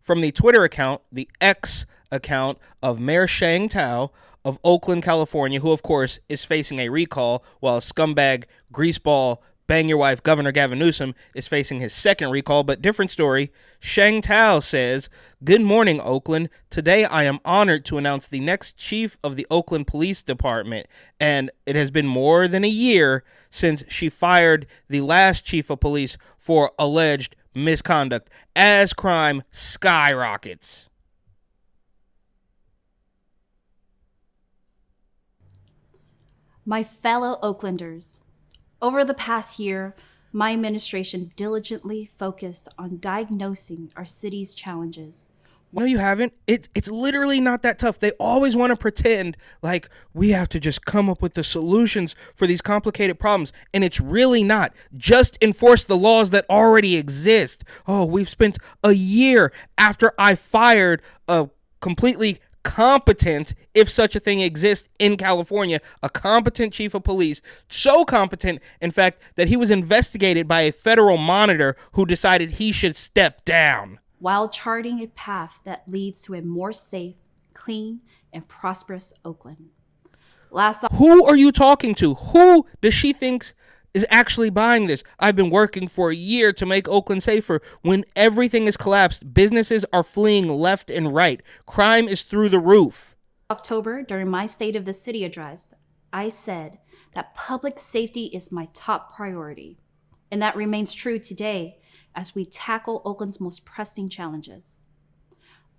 from the Twitter account, the X account of Mayor Shang Tao of Oakland, California, who, of course, is facing a recall, while scumbag, greaseball, bang your wife, Governor Gavin Newsom is facing his second recall, but different story. Shang Tao says, "Good morning, Oakland. Today I am honored to announce the next chief of the Oakland Police Department, and it has been more than a year since she fired the last chief of police for alleged misconduct as crime skyrockets." My fellow Oaklanders, over the past year, my administration diligently focused on diagnosing our city's challenges. No, you haven't. It's literally not that tough. They always want to pretend like we have to just come up with the solutions for these complicated problems, and it's really not. Just enforce the laws that already exist. Oh, we've spent a year after I fired a completely competent, if such a thing exists in California, a competent chief of police, so competent, in fact, that he was investigated by a federal monitor who decided he should step down. While charting a path that leads to a more safe, clean, and prosperous Oakland. Who are you talking to? Who does she think is actually buying this? I've been working for a year to make Oakland safer. When everything is collapsed, businesses are fleeing left and right. Crime is through the roof. October, during my State of the City address, I said that public safety is my top priority. And that remains true today as we tackle Oakland's most pressing challenges.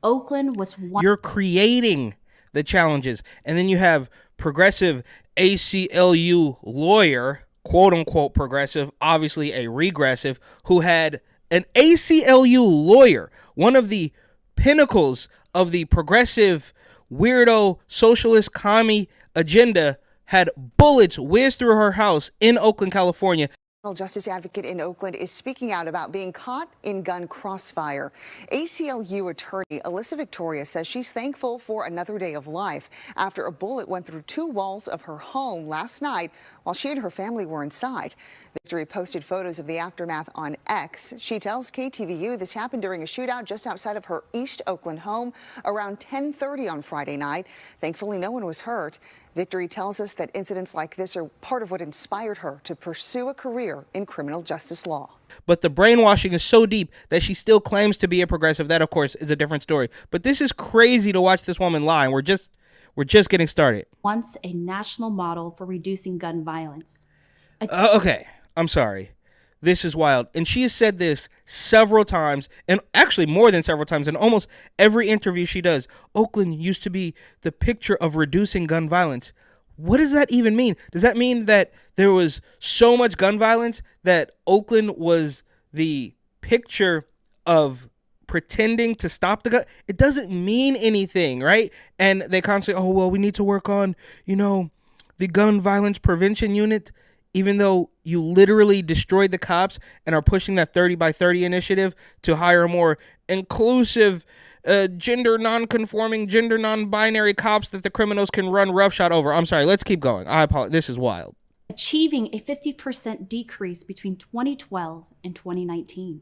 Oakland was one. You're creating the challenges. And then you have progressive ACLU lawyer, quote unquote progressive, obviously a regressive, who had an ACLU lawyer, one of the pinnacles of the progressive weirdo socialist commie agenda, had bullets whiz through her house in Oakland, California. Justice advocate in Oakland is speaking out about being caught in gun crossfire. ACLU attorney Alyssa Victoria says she's thankful for another day of life after a bullet went through two walls of her home last night while she and her family were inside. Victory posted photos of the aftermath on X. She tells KTVU this happened during a shootout just outside of her East Oakland home around 10:30 on Friday night. Thankfully, no one was hurt. Victory tells us that incidents like this are part of what inspired her to pursue a career in criminal justice law. But the brainwashing is so deep that she still claims to be a progressive. That, of course, is a different story. But this is crazy to watch this woman lie. And we're just getting started. Once a national model for reducing gun violence. Okay, I'm sorry. This is wild. And she has said this several times, and actually more than several times, in almost every interview she does. Oakland used to be the picture of reducing gun violence. What does that even mean? Does that mean that there was so much gun violence that Oakland was the picture of pretending to stop the gun? It doesn't mean anything, right? And they constantly, oh, well, we need to work on, the gun violence prevention unit, even though you literally destroyed the cops and are pushing that 30 by 30 initiative to hire more inclusive, gender non-conforming, gender non-binary cops that the criminals can run roughshod over. I'm sorry, let's keep going. I apologize. This is wild. Achieving a 50% decrease between 2012 and 2019.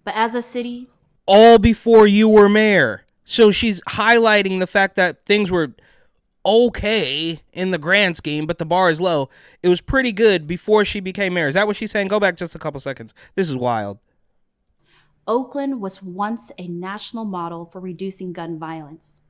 But as a city... All before you were mayor. So she's highlighting the fact that things were okay in the grand scheme, but the bar is low. It was pretty good before she became mayor. Is that what she's saying? Go back just a couple seconds. This is wild. Oakland was once a national model for reducing gun violence,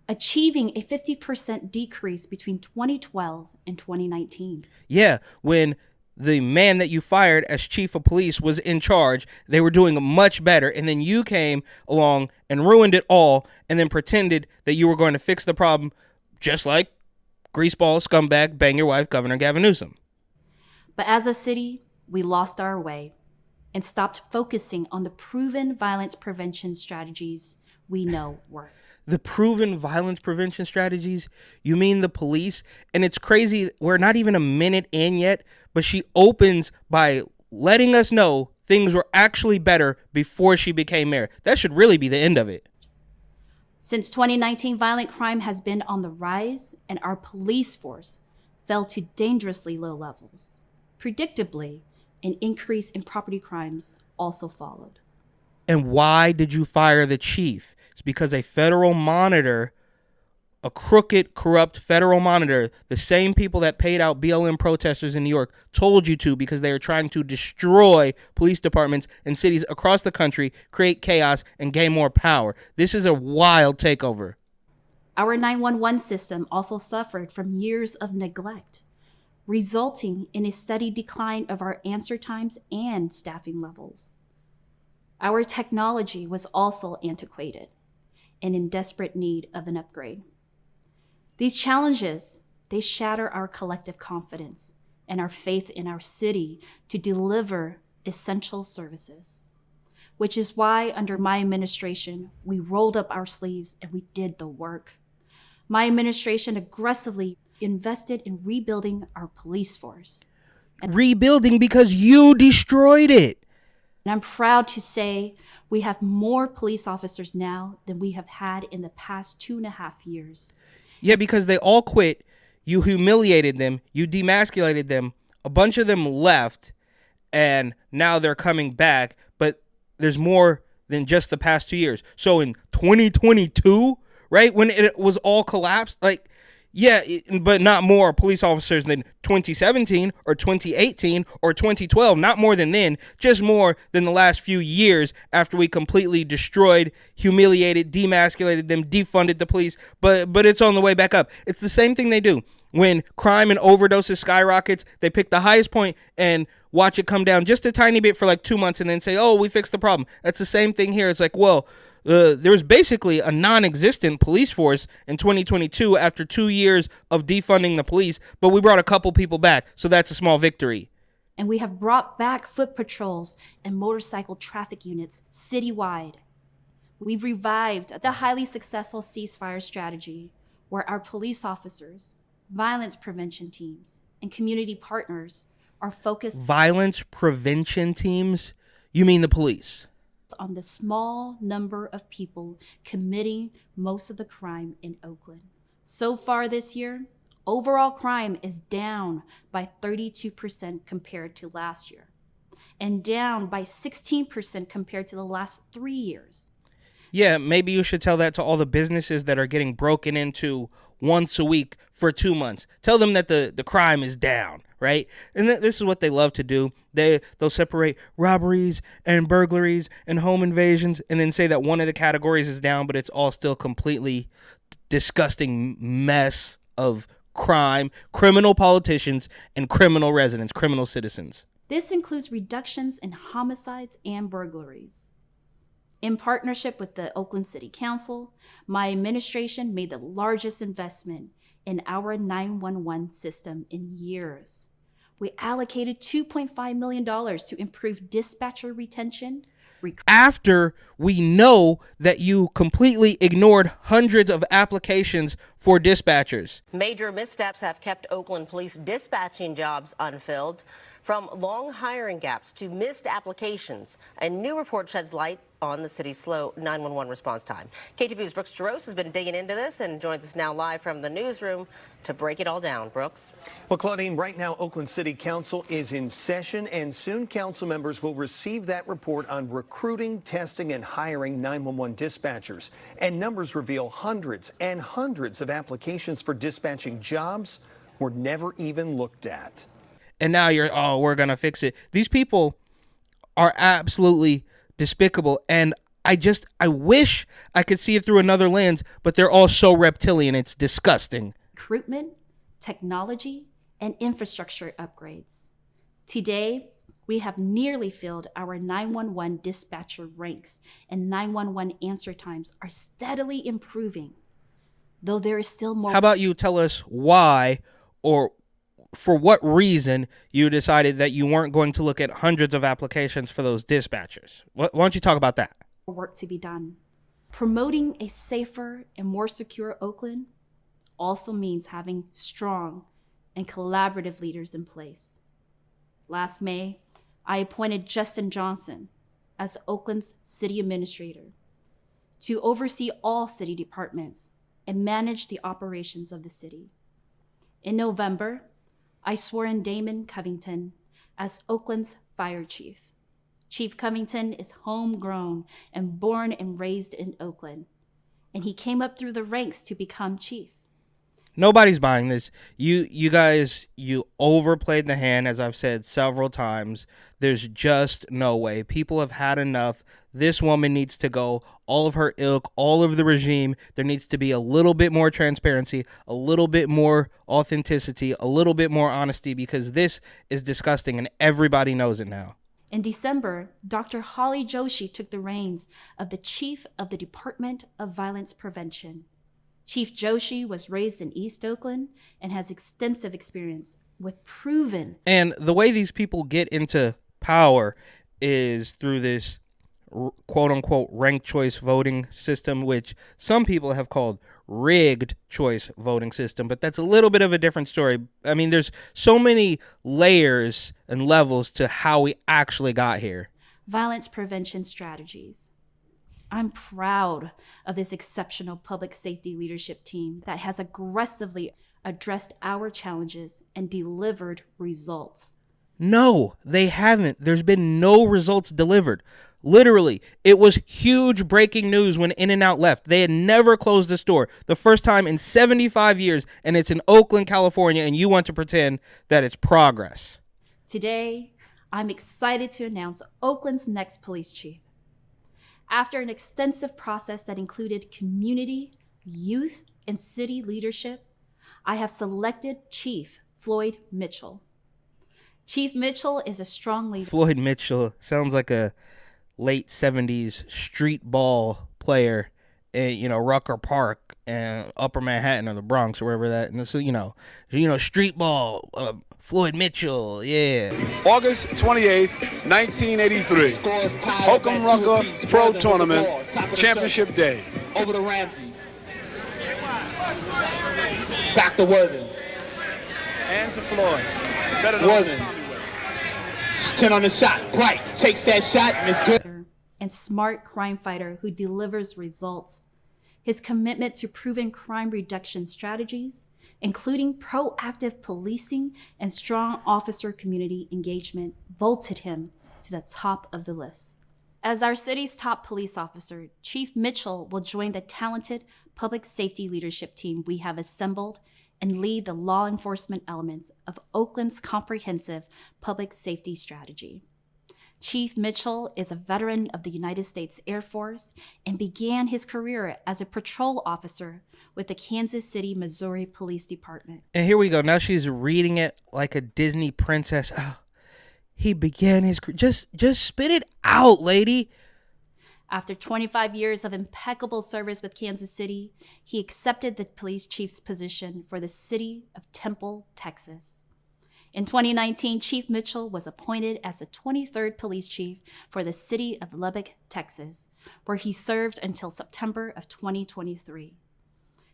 achieving a 50% decrease between 2012 and 2019. Yeah, when the man that you fired as chief of police was in charge, they were doing much better, and then you came along and ruined it all and then pretended that you were going to fix the problem, just like greaseball, scumbag, bang your wife, Governor Gavin Newsom. But as a city, we lost our way and stopped focusing on the proven violence prevention strategies we know work. The proven violence prevention strategies? You mean the police? And it's crazy, we're not even a minute in yet, but she opens by letting us know things were actually better before she became mayor. That should really be the end of it. Since 2019, violent crime has been on the rise, and our police force fell to dangerously low levels. Predictably, an increase in property crimes also followed. And why did you fire the chief? It's because a federal monitor, a crooked, corrupt federal monitor, the same people that paid out BLM protesters in New York, told you to, because they are trying to destroy police departments in cities across the country, create chaos, and gain more power. This is a wild takeover. Our 911 system also suffered from years of neglect, resulting in a steady decline of our answer times and staffing levels. Our technology was also antiquated and in desperate need of an upgrade. These challenges, they shatter our collective confidence and our faith in our city to deliver essential services, which is why under my administration, we rolled up our sleeves and we did the work. My administration aggressively invested in rebuilding our police force. Rebuilding because you destroyed it. And I'm proud to say we have more police officers now than we have had in the past 2.5 years. Yeah, because they all quit. You humiliated them. You demasculated them. A bunch of them left, and now they're coming back. But there's more than just the past 2 years. So in 2022, right, when it was all collapsed, like, yeah, but not more police officers than 2017 or 2018 or 2012. Not more than then, just more than the last few years after we completely destroyed, humiliated, demasculated them, defunded the police. But it's on the way back up. It's the same thing they do. When crime and overdoses skyrockets, they pick the highest point and watch it come down just a tiny bit for like 2 months and then say, oh, we fixed the problem. That's the same thing here. It's like, well, there was basically a non-existent police force in 2022 after 2 years of defunding the police, but we brought a couple people back, so that's a small victory. And we have brought back foot patrols and motorcycle traffic units citywide. We've revived the highly successful ceasefire strategy where our police officers, violence prevention teams, and community partners are focused. Violence prevention teams? You mean the police? On the small number of people committing most of the crime in Oakland. So far this year, overall crime is down by 32% compared to last year, and down by 16% compared to the last 3 years. Yeah, maybe you should tell that to all the businesses that are getting broken into once a week for 2 months. Tell them that the crime is down, right? And this is what they love to do. They'll separate robberies and burglaries and home invasions and then say that one of the categories is down, but it's all still completely disgusting mess of crime, criminal politicians, and criminal residents, criminal citizens. This includes reductions in homicides and burglaries. In partnership with the Oakland City Council, my administration made the largest investment in our 911 system in years. We allocated $2.5 million to improve dispatcher retention. After we know that you completely ignored hundreds of applications for dispatchers. Major missteps have kept Oakland police dispatching jobs unfilled, from long hiring gaps to missed applications. A new report sheds light on the city's slow 911 response time. KTVU's Brooks Jaros has been digging into this and joins us now live from the newsroom to break it all down. Brooks? Well, Claudine, right now Oakland City Council is in session, and soon council members will receive that report on recruiting, testing, and hiring 911 dispatchers. And numbers reveal hundreds and hundreds of applications for dispatching jobs were never even looked at. And now we're going to fix it. These people are absolutely despicable. And I wish I could see it through another lens, but they're all so reptilian. It's disgusting. Recruitment, technology, and infrastructure upgrades. Today, we have nearly filled our 911 dispatcher ranks, and 911 answer times are steadily improving, though there is still more. How about you tell us why or for what reason you decided that you weren't going to look at hundreds of applications for those dispatchers? Why don't you talk about that? Work to be done. Promoting a safer and more secure Oakland also means having strong and collaborative leaders in place. Last May, I appointed Justin Johnson as Oakland's city administrator to oversee all city departments and manage the operations of the city. In November, I swore in Damon Covington as Oakland's fire chief. Chief Covington is homegrown and born and raised in Oakland, and he came up through the ranks to become chief. Nobody's buying this. You guys, you overplayed the hand, as I've said several times. There's just no way. People have had enough. This woman needs to go. All of her ilk, all of the regime. There needs to be a little bit more transparency, a little bit more authenticity, a little bit more honesty, because this is disgusting and everybody knows it now. In December, Dr. Holly Joshi took the reins of the chief of the Department of Violence Prevention. Chief Joshi was raised in East Oakland and has extensive experience with proven. And the way these people get into power is through this quote unquote ranked choice voting system, which some people have called rigged choice voting system, but that's a little bit of a different story. I mean, there's so many layers and levels to how we actually got here. Violence prevention strategies. I'm proud of this exceptional public safety leadership team that has aggressively addressed our challenges and delivered results. No, they haven't. There's been no results delivered. Literally, it was huge breaking news when In-N-Out left. They had never closed the store. The first time in 75 years, and it's in Oakland, California, and you want to pretend that it's progress. Today, I'm excited to announce Oakland's next police chief. After an extensive process that included community, youth, and city leadership, I have selected Chief Floyd Mitchell. Chief Mitchell is a strong leader. Floyd Mitchell sounds like a late 70s street ball player in, Rucker Park and Upper Manhattan or the Bronx or wherever that. And so, street ball, Floyd Mitchell, yeah. August 28th, 1983. Holcomb Rucker Pro Tournament, Championship Day. Over to Ramsey. Back to Worthing. And to Floyd. Better than Worthing. Tommy Webb. 10 on the shot. Bright takes that shot and it's good. And smart crime fighter who delivers results. His commitment to proven crime reduction strategies, including proactive policing and strong officer community engagement, vaulted him to the top of the list. As our city's top police officer, Chief Mitchell will join the talented public safety leadership team we have assembled and lead the law enforcement elements of Oakland's comprehensive public safety strategy. Chief Mitchell is a veteran of the United States Air Force and began his career as a patrol officer with the Kansas City, Missouri Police Department. And here we go. Now she's reading it like a Disney princess. Oh, he began his career. Just spit it out, lady. After 25 years of impeccable service with Kansas City, he accepted the police chief's position for the city of Temple, Texas. In 2019, Chief Mitchell was appointed as the 23rd police chief for the city of Lubbock, Texas, where he served until September of 2023.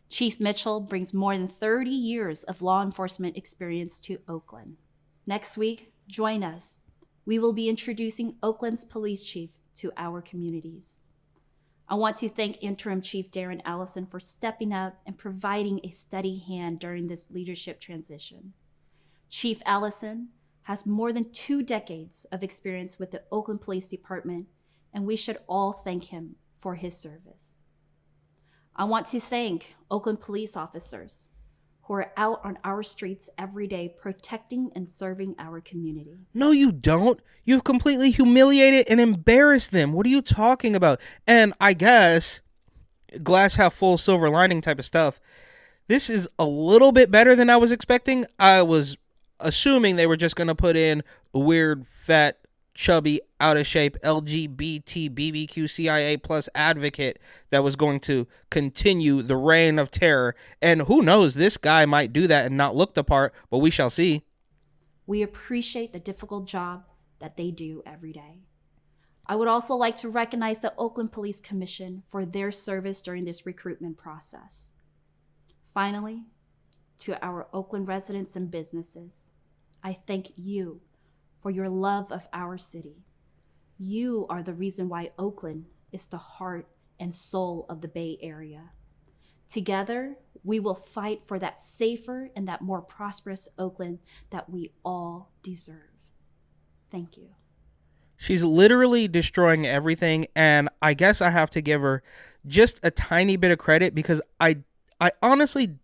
Chief Mitchell brings more than 30 years of law enforcement experience to Oakland. Next week, join us. We will be introducing Oakland's police chief to our communities. I want to thank Interim Chief Darren Allison for stepping up and providing a steady hand during this leadership transition. Chief Allison has more than 2 decades of experience with the Oakland Police Department, and we should all thank him for his service. I want to thank Oakland police officers who are out on our streets every day protecting and serving our community. No, you don't. You've completely humiliated and embarrassed them. What are you talking about? And I guess, glass half full, silver lining type of stuff, this is a little bit better than I was expecting. I was assuming they were just going to put in a weird, fat, chubby, out of shape LGBT BBQ CIA plus advocate that was going to continue the reign of terror. And who knows, this guy might do that and not look the part, but we shall see. We appreciate the difficult job that they do every day. I would also like to recognize the Oakland Police Commission for their service during this recruitment process. Finally, to our Oakland residents and businesses, I thank you for your love of our city. You are the reason why Oakland is the heart and soul of the Bay Area. Together, we will fight for that safer and that more prosperous Oakland that we all deserve. Thank you. She's literally destroying everything, and I guess I have to give her just a tiny bit of credit because I honestly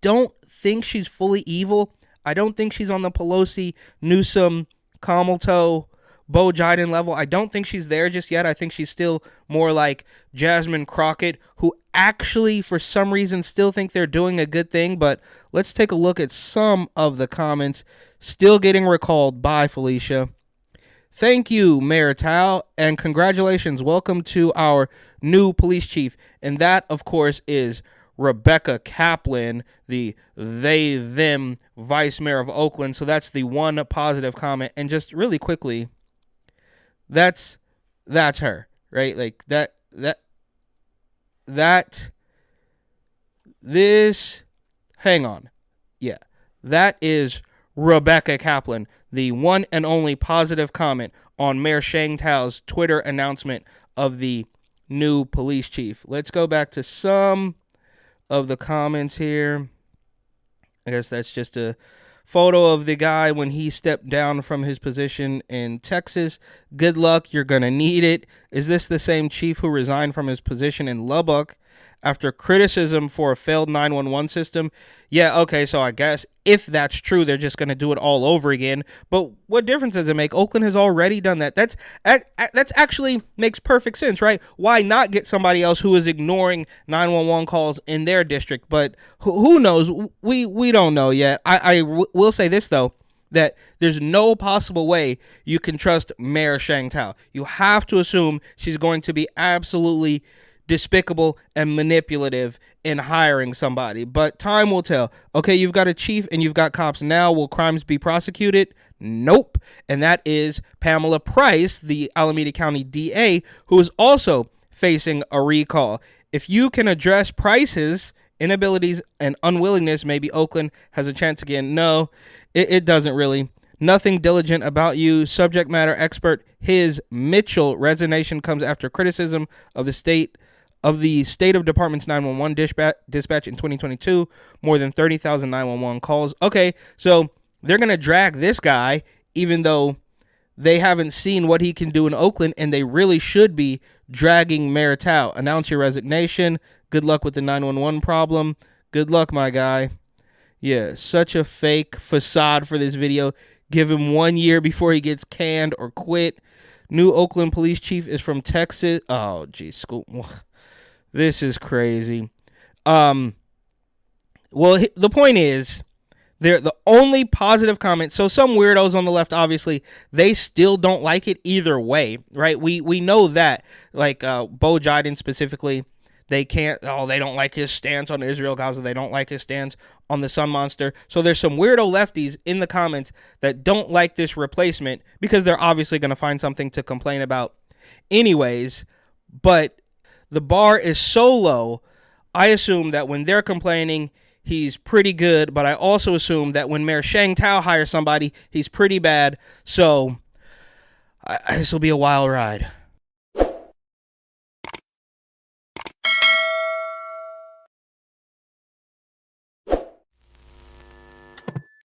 don't think she's fully evil. I don't think she's on the Pelosi, Newsom, Kamalto, Bo Jiden level. I don't think she's there just yet. I think she's still more like Jasmine Crockett, who actually, for some reason, still think they're doing a good thing. But let's take a look at some of the comments still getting recalled. Bye, Felicia. Thank you, Mayor Tao, and congratulations. Welcome to our new police chief. And that, of course, is Rebecca Kaplan, the them vice mayor of Oakland. So that's the one positive comment. And just really quickly, that's her, right? Like hang on. Yeah, that is Rebecca Kaplan, the one and only positive comment on Mayor Shang Tao's Twitter announcement of the new police chief. Let's go back to some of the comments here. I guess that's just a photo of the guy when he stepped down from his position in Texas. Good luck. You're going to need it. Is this the same chief who resigned from his position in Lubbock after criticism for a failed 911 system? Yeah, okay, so I guess if that's true, they're just going to do it all over again. But what difference does it make? Oakland has already done that. That's actually makes perfect sense, right? Why not get somebody else who is ignoring 911 calls in their district? But who knows? We don't know yet. I will say this, though, that there's no possible way you can trust Mayor Shang Tao. You have to assume she's going to be absolutely despicable and manipulative in hiring somebody. But time will tell. Okay, you've got a chief and you've got cops. Now, will crimes be prosecuted? Nope. And that is Pamela Price, the Alameda County DA, who is also facing a recall. If you can address Price's inabilities and unwillingness, maybe Oakland has a chance again. No, it doesn't really. Nothing diligent about you. Subject matter expert his Mitchell resignation comes after criticism of the state of department's 911 dispatch in 2022. More than 30,000 911 calls. Okay, so they're going to drag this guy even though they haven't seen what he can do in Oakland, and they really should be dragging Mayor Tao. Announce your resignation. Good luck with the 911 problem. Good luck, my guy. Yeah, such a fake facade for this video. Give him 1 year before he gets canned or quit. New Oakland police chief is from Texas. Oh, geez, school. This is crazy. Well, the point is, they're the only positive comment. So some weirdos on the left, obviously, they still don't like it either way, right? We know that. Like Bo Jiden specifically, they don't like his stance on Israel, Gaza. They don't like his stance on the Sun Monster. So there's some weirdo lefties in the comments that don't like this replacement because they're obviously going to find something to complain about anyways. But the bar is so low, I assume that when they're complaining, he's pretty good. But I also assume that when Mayor Shang Tao hires somebody, he's pretty bad. So this will be a wild ride.